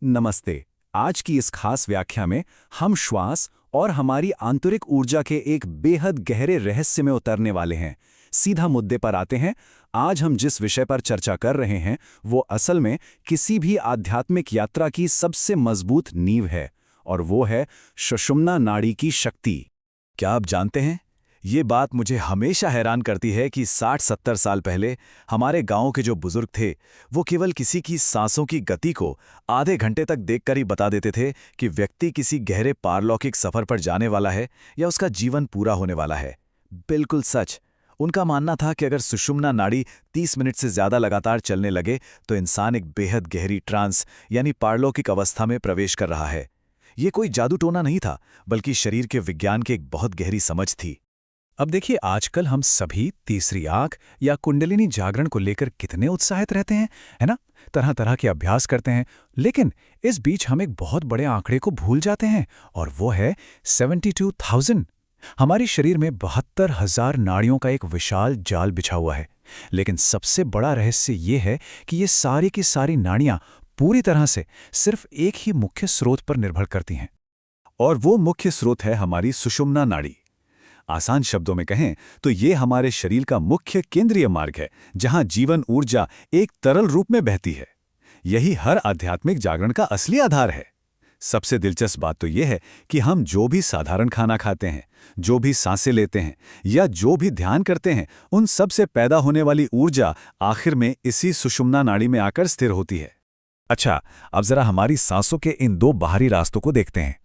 नमस्ते। आज की इस खास व्याख्या में हम श्वास और हमारी आंतरिक ऊर्जा के एक बेहद गहरे रहस्य में उतरने वाले हैं। सीधा मुद्दे पर आते हैं। आज हम जिस विषय पर चर्चा कर रहे हैं वो असल में किसी भी आध्यात्मिक यात्रा की सबसे मजबूत नींव है, और वो है सुषुम्ना नाड़ी की शक्ति। क्या आप जानते हैं, ये बात मुझे हमेशा हैरान करती है कि 60-70 साल पहले हमारे गांव के जो बुजुर्ग थे वो केवल किसी की सांसों की गति को आधे घंटे तक देखकर ही बता देते थे कि व्यक्ति किसी गहरे पारलौकिक सफर पर जाने वाला है या उसका जीवन पूरा होने वाला है। बिल्कुल सच। उनका मानना था कि अगर सुषुम्ना नाड़ी 30 मिनट से ज्यादा लगातार चलने लगे तो इंसान एक बेहद गहरी ट्रांस यानी पारलौकिक अवस्था में प्रवेश कर रहा है। ये कोई जादू टोना नहीं था, बल्कि शरीर के विज्ञान की एक बहुत गहरी समझ थी। अब देखिए, आजकल हम सभी तीसरी आंख या कुंडलिनी जागरण को लेकर कितने उत्साहित रहते हैं, है ना? तरह तरह के अभ्यास करते हैं, लेकिन इस बीच हम एक बहुत बड़े आंकड़े को भूल जाते हैं, और वो है 72,000। हमारे शरीर में 72,000 नाड़ियों का एक विशाल जाल बिछा हुआ है। लेकिन सबसे बड़ा रहस्य ये है कि ये सारी की सारी नाड़ियां पूरी तरह से सिर्फ एक ही मुख्य स्रोत पर निर्भर करती हैं, और वो मुख्य स्रोत है हमारी सुषुम्ना नाड़ी। आसान शब्दों में कहें तो ये हमारे शरीर का मुख्य केंद्रीय मार्ग है, जहां जीवन ऊर्जा एक तरल रूप में बहती है। यही हर आध्यात्मिक जागरण का असली आधार है। सबसे दिलचस्प बात तो यह है कि हम जो भी साधारण खाना खाते हैं, जो भी सांसें लेते हैं या जो भी ध्यान करते हैं, उन सब से पैदा होने वाली ऊर्जा आखिर में इसी सुषुम्ना नाड़ी में आकर स्थिर होती है। अच्छा, अब जरा हमारी सांसों के इन दो बाहरी रास्तों को देखते हैं।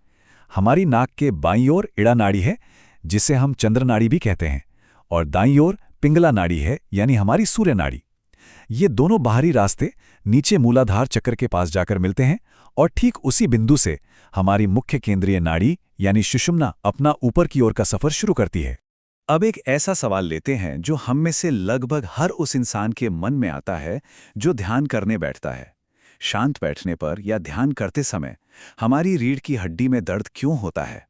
हमारी नाक के बाईं ओर इड़ा नाड़ी है, जिसे हम चंद्र नाड़ी भी कहते हैं, और दाईं ओर पिंगला नाड़ी है, यानी हमारी सूर्य नाड़ी। ये दोनों बाहरी रास्ते नीचे मूलाधार चक्र के पास जाकर मिलते हैं, और ठीक उसी बिंदु से हमारी मुख्य केंद्रीय नाड़ी यानी सुषुम्ना अपना ऊपर की ओर का सफर शुरू करती है। अब एक ऐसा सवाल लेते हैं जो हम में से लगभग हर उस इंसान के मन में आता है जो ध्यान करने बैठता है। शांत बैठने पर या ध्यान करते समय हमारी रीढ़ की हड्डी में दर्द क्यों होता है?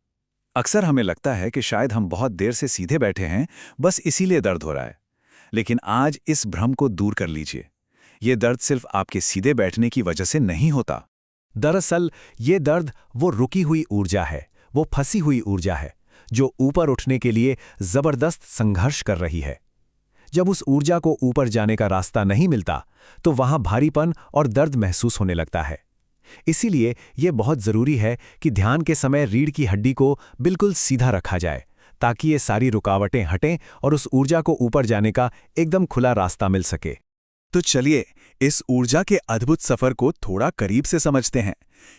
अक्सर हमें लगता है कि शायद हम बहुत देर से सीधे बैठे हैं, बस इसीलिए दर्द हो रहा है। लेकिन आज इस भ्रम को दूर कर लीजिए। ये दर्द सिर्फ आपके सीधे बैठने की वजह से नहीं होता। दरअसल ये दर्द वो रुकी हुई ऊर्जा है, वो फंसी हुई ऊर्जा है, जो ऊपर उठने के लिए जबरदस्त संघर्ष कर रही है। जब उस ऊर्जा को ऊपर जाने का रास्ता नहीं मिलता, तो वहां भारीपन और दर्द महसूस होने लगता है। इसीलिए यह बहुत जरूरी है कि ध्यान के समय रीढ़ की हड्डी को बिल्कुल सीधा रखा जाए, ताकि ये सारी रुकावटें हटें और उस ऊर्जा को ऊपर जाने का एकदम खुला रास्ता मिल सके। तो चलिए इस ऊर्जा के अद्भुत सफर को थोड़ा करीब से समझते हैं।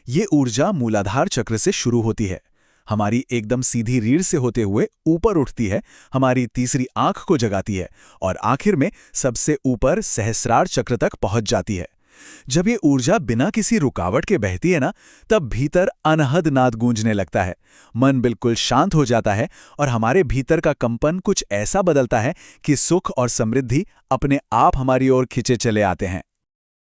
ये ऊर्जा मूलाधार चक्र से शुरू होती है, हमारी एकदम सीधी रीढ़ से होते हुए ऊपर उठती है, हमारी तीसरी आंख को जगाती है, और आखिर में सबसे ऊपर सहस्रार चक्र तक पहुंच जाती है। जब ये ऊर्जा बिना किसी रुकावट के बहती है ना, तब भीतर अनहद नाद गूंजने लगता है। मन बिल्कुल शांत हो जाता है, और हमारे भीतर का कंपन कुछ ऐसा बदलता है कि सुख और समृद्धि अपने आप हमारी ओर खिंचे चले आते हैं।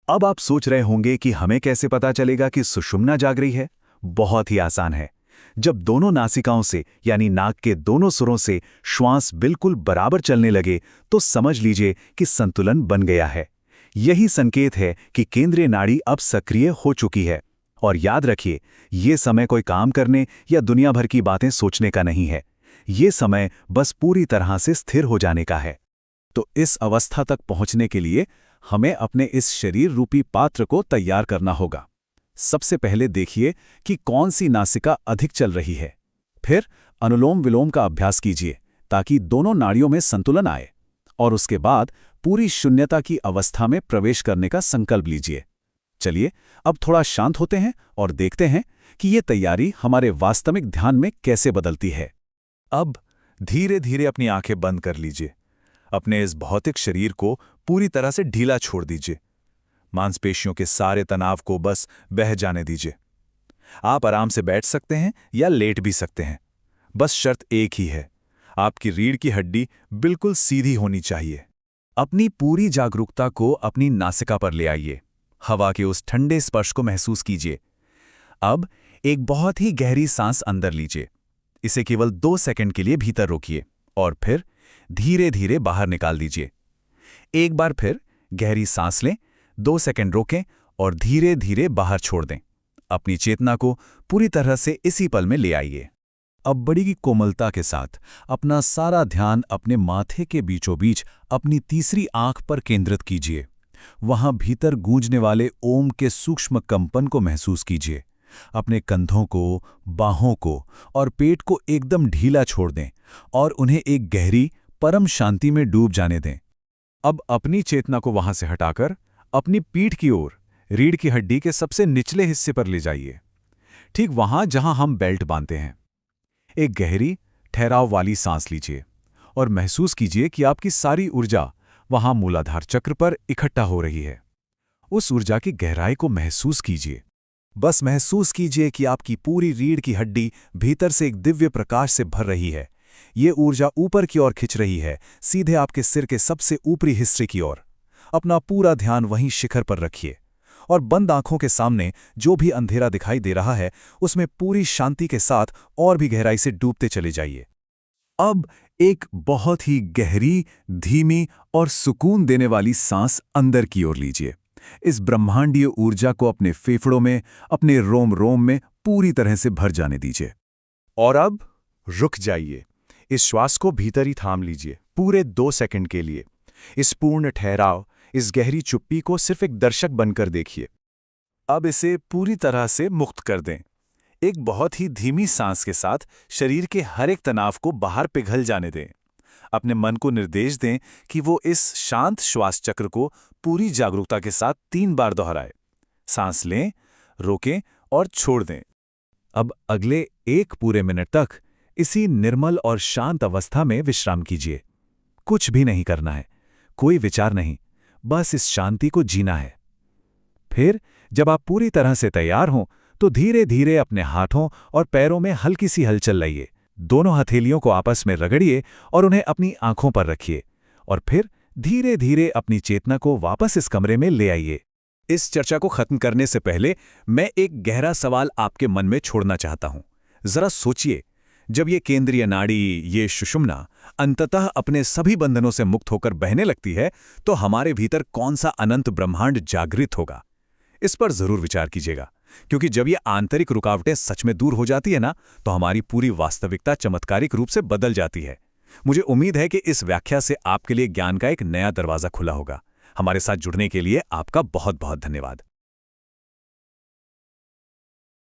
अब आप सोच रहे होंगे कि हमें कैसे पता चलेगा कि सुषुम्ना जाग रही है? बहुत ही आसान है। जब दोनों नासिकाओं से यानी नाक के दोनों सुरों से श्वास बिल्कुल बराबर चलने लगे, तो समझ लीजिए कि संतुलन बन गया है। यही संकेत है कि केंद्रीय नाड़ी अब सक्रिय हो चुकी है। और याद रखिए, ये समय कोई काम करने या दुनिया भर की बातें सोचने का नहीं है। ये समय बस पूरी तरह से स्थिर हो जाने का है। तो इस अवस्था तक पहुंचने के लिए हमें अपने इस शरीर रूपी पात्र को तैयार करना होगा। सबसे पहले देखिए कि कौन सी नासिका अधिक चल रही है। फिर अनुलोम विलोम का अभ्यास कीजिए, ताकि दोनों नाड़ियों में संतुलन आए। और उसके बाद पूरी शून्यता की अवस्था में प्रवेश करने का संकल्प लीजिए। चलिए अब थोड़ा शांत होते हैं और देखते हैं कि ये तैयारी हमारे वास्तविक ध्यान में कैसे बदलती है। अब धीरे धीरे अपनी आंखें बंद कर लीजिए। अपने इस भौतिक शरीर को पूरी तरह से ढीला छोड़ दीजिए। मांसपेशियों के सारे तनाव को बस बह जाने दीजिए। आप आराम से बैठ सकते हैं या लेट भी सकते हैं। बस शर्त एक ही है, आपकी रीढ़ की हड्डी बिल्कुल सीधी होनी चाहिए। अपनी पूरी जागरूकता को अपनी नासिका पर ले आइए। हवा के उस ठंडे स्पर्श को महसूस कीजिए। अब एक बहुत ही गहरी सांस अंदर लीजिए। इसे केवल 2 सेकंड के लिए भीतर रोकिए, और फिर धीरे धीरे बाहर निकाल दीजिए। एक बार फिर गहरी सांस लें, 2 सेकंड रोकें और धीरे धीरे बाहर छोड़ दें। अपनी चेतना को पूरी तरह से इसी पल में ले आइए। अब बड़ी की कोमलता के साथ अपना सारा ध्यान अपने माथे के बीचों बीच अपनी तीसरी आंख पर केंद्रित कीजिए। वहां भीतर गूंजने वाले ओम के सूक्ष्म कंपन को महसूस कीजिए। अपने कंधों को, बाहों को और पेट को एकदम ढीला छोड़ दें और उन्हें एक गहरी परम शांति में डूब जाने दें। अब अपनी चेतना को वहां से हटाकर अपनी पीठ की ओर, रीढ़ की हड्डी के सबसे निचले हिस्से पर ले जाइए, ठीक वहां जहां हम बेल्ट बांधते हैं। एक गहरी, ठहराव वाली सांस लीजिए और महसूस कीजिए कि आपकी सारी ऊर्जा वहां मूलाधार चक्र पर इकट्ठा हो रही है। उस ऊर्जा की गहराई को महसूस कीजिए। बस महसूस कीजिए कि आपकी पूरी रीढ़ की हड्डी भीतर से एक दिव्य प्रकाश से भर रही है। ये ऊर्जा ऊपर की ओर खिंच रही है, सीधे आपके सिर के सबसे ऊपरी हिस्से की ओर। अपना पूरा ध्यान वहीं शिखर पर रखिए और बंद आंखों के सामने जो भी अंधेरा दिखाई दे रहा है उसमें पूरी शांति के साथ और भी गहराई से डूबते चले जाइए। अब एक बहुत ही गहरी, धीमी और सुकून देने वाली सांस अंदर की ओर लीजिए। इस ब्रह्मांडीय ऊर्जा को अपने फेफड़ों में, अपने रोम रोम में पूरी तरह से भर जाने दीजिए। और अब रुक जाइए। इस श्वास को भीतर ही थाम लीजिए पूरे 2 सेकंड के लिए। इस पूर्ण ठहराव, इस गहरी चुप्पी को सिर्फ एक दर्शक बनकर देखिए। अब इसे पूरी तरह से मुक्त कर दें। एक बहुत ही धीमी सांस के साथ शरीर के हर एक तनाव को बाहर पिघल जाने दें। अपने मन को निर्देश दें कि वो इस शांत श्वास चक्र को पूरी जागरूकता के साथ 3 बार दोहराए। सांस लें, रोकें और छोड़ दें। अब अगले 1 पूरे मिनट तक इसी निर्मल और शांत अवस्था में विश्राम कीजिए। कुछ भी नहीं करना है, कोई विचार नहीं, बस इस शांति को जीना है। फिर जब आप पूरी तरह से तैयार हों तो धीरे धीरे अपने हाथों और पैरों में हल्की सी हलचल लाइए। दोनों हथेलियों को आपस में रगड़िए और उन्हें अपनी आंखों पर रखिए और फिर धीरे धीरे अपनी चेतना को वापस इस कमरे में ले आइए। इस चर्चा को खत्म करने से पहले मैं एक गहरा सवाल आपके मन में छोड़ना चाहता हूं। जरा सोचिए, जब ये केंद्रीय नाड़ी, ये सुषुम्ना अंततः अपने सभी बंधनों से मुक्त होकर बहने लगती है तो हमारे भीतर कौन सा अनंत ब्रह्मांड जागृत होगा? इस पर जरूर विचार कीजिएगा, क्योंकि जब ये आंतरिक रुकावटें सच में दूर हो जाती है ना, तो हमारी पूरी वास्तविकता चमत्कारिक रूप से बदल जाती है। मुझे उम्मीद है कि इस व्याख्या से आपके लिए ज्ञान का एक नया दरवाजा खुला होगा। हमारे साथ जुड़ने के लिए आपका बहुत बहुत धन्यवाद।